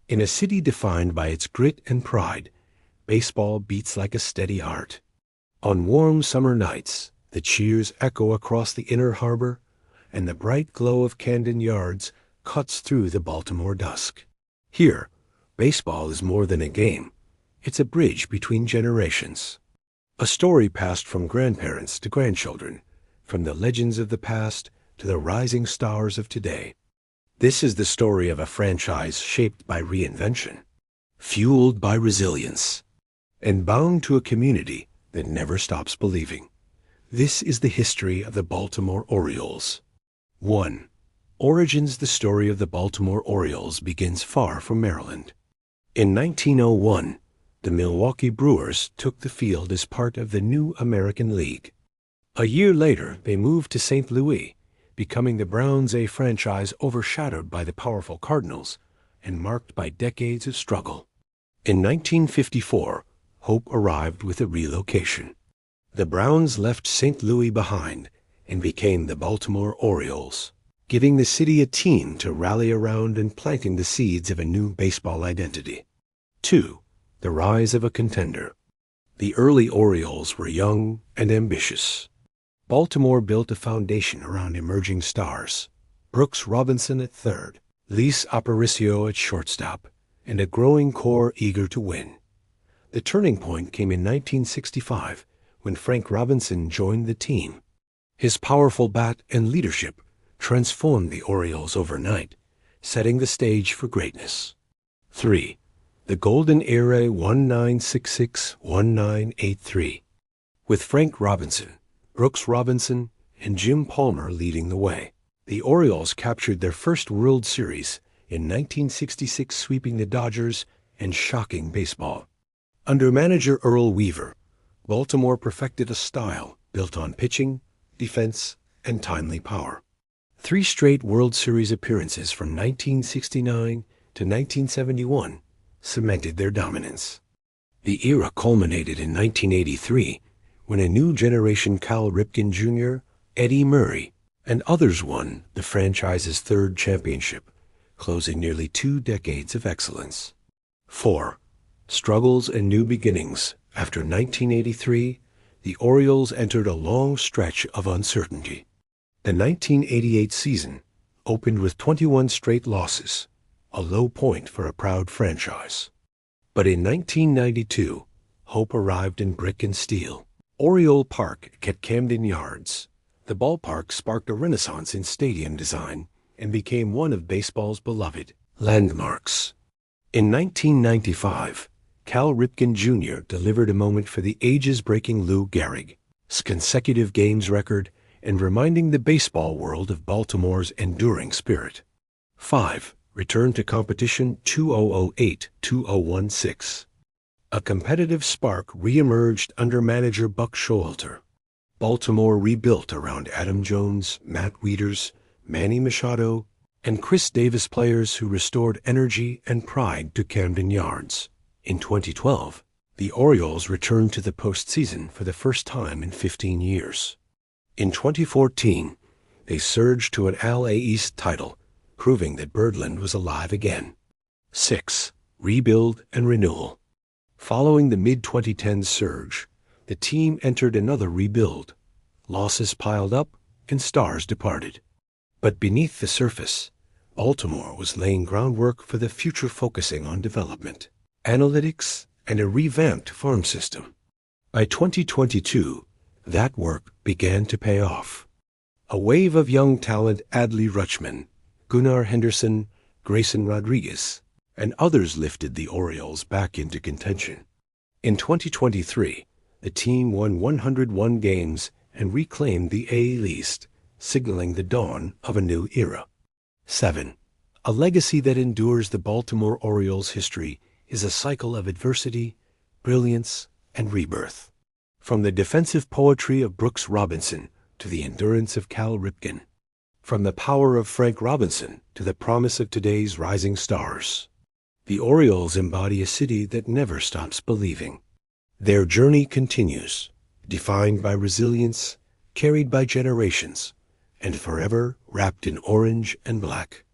In a city defined by its grit and pride, baseball beats like a steady heart. On warm summer nights, the cheers echo across the inner harbor, and the bright glow of Camden Yards cuts through the Baltimore dusk. Here, baseball is more than a game. It's a bridge between generations. A story passed from grandparents to grandchildren, from the legends of the past to the rising stars of today. This is the story of a franchise shaped by reinvention, fueled by resilience, and bound to a community that never stops believing. This is the history of the Baltimore Orioles. 1. Origins. The story of the Baltimore Orioles begins far from Maryland. In 1901, the Milwaukee Brewers took the field as part of the new American League. A year later, they moved to St. Louis, becoming the Browns, a franchise overshadowed by the powerful Cardinals and marked by decades of struggle. In 1954, hope arrived with a relocation. The Browns left St. Louis behind and became the Baltimore Orioles, giving the city a team to rally around and planting the seeds of a new baseball identity. 2. The rise of a contender. The early Orioles were young and ambitious. Baltimore built a foundation around emerging stars: Brooks Robinson at third, Luis Aparicio at shortstop, and a growing core eager to win. The turning point came in 1965 when Frank Robinson joined the team. His powerful bat and leadership transformed the Orioles overnight, setting the stage for greatness. 3. The Golden Era 1966-1983. With Frank Robinson, Brooks Robinson, and Jim Palmer leading the way, the Orioles captured their first World Series in 1966, sweeping the Dodgers and shocking baseball. Under manager Earl Weaver, Baltimore perfected a style built on pitching, defense, and timely power. 3 straight World Series appearances from 1969 to 1971 cemented their dominance. The era culminated in 1983 when a new generation, Cal Ripken Jr., Eddie Murray, and others won the franchise's 3rd championship, closing nearly 2 decades of excellence. 4. Struggles and new beginnings. After 1983, the Orioles entered a long stretch of uncertainty. The 1988 season opened with 21 straight losses, a low point for a proud franchise. But in 1992, hope arrived in brick and steel. Oriole Park at Camden Yards. The ballpark sparked a renaissance in stadium design and became one of baseball's beloved landmarks. In 1995, Cal Ripken Jr. delivered a moment for the ages-breaking Lou Gehrig's consecutive games record and reminding the baseball world of Baltimore's enduring spirit. 5. Return to competition 2008-2016. A competitive spark reemerged under manager Buck Showalter. Baltimore rebuilt around Adam Jones, Matt Wieters, Manny Machado, and Chris Davis, players who restored energy and pride to Camden Yards. In 2012, the Orioles returned to the postseason for the first time in 15 years. In 2014, they surged to an LA East title, proving that Birdland was alive again. 6. Rebuild and renewal. Following the mid-2010s surge, the team entered another rebuild. Losses piled up and stars departed. But beneath the surface, Baltimore was laying groundwork for the future, focusing on development, analytics, and a revamped farm system. By 2022, that work began to pay off. A wave of young talent: Adley Rutschman, Gunnar Henderson, Grayson Rodriguez, and others lifted the Orioles back into contention. In 2023, the team won 101 games and reclaimed the AL East, signaling the dawn of a new era. 7. A legacy that endures. The Baltimore Orioles' history is a cycle of adversity, brilliance, and rebirth. From the defensive poetry of Brooks Robinson to the endurance of Cal Ripken. From the power of Frank Robinson to the promise of today's rising stars. The Orioles embody a city that never stops believing. Their journey continues, defined by resilience, carried by generations, and forever wrapped in orange and black.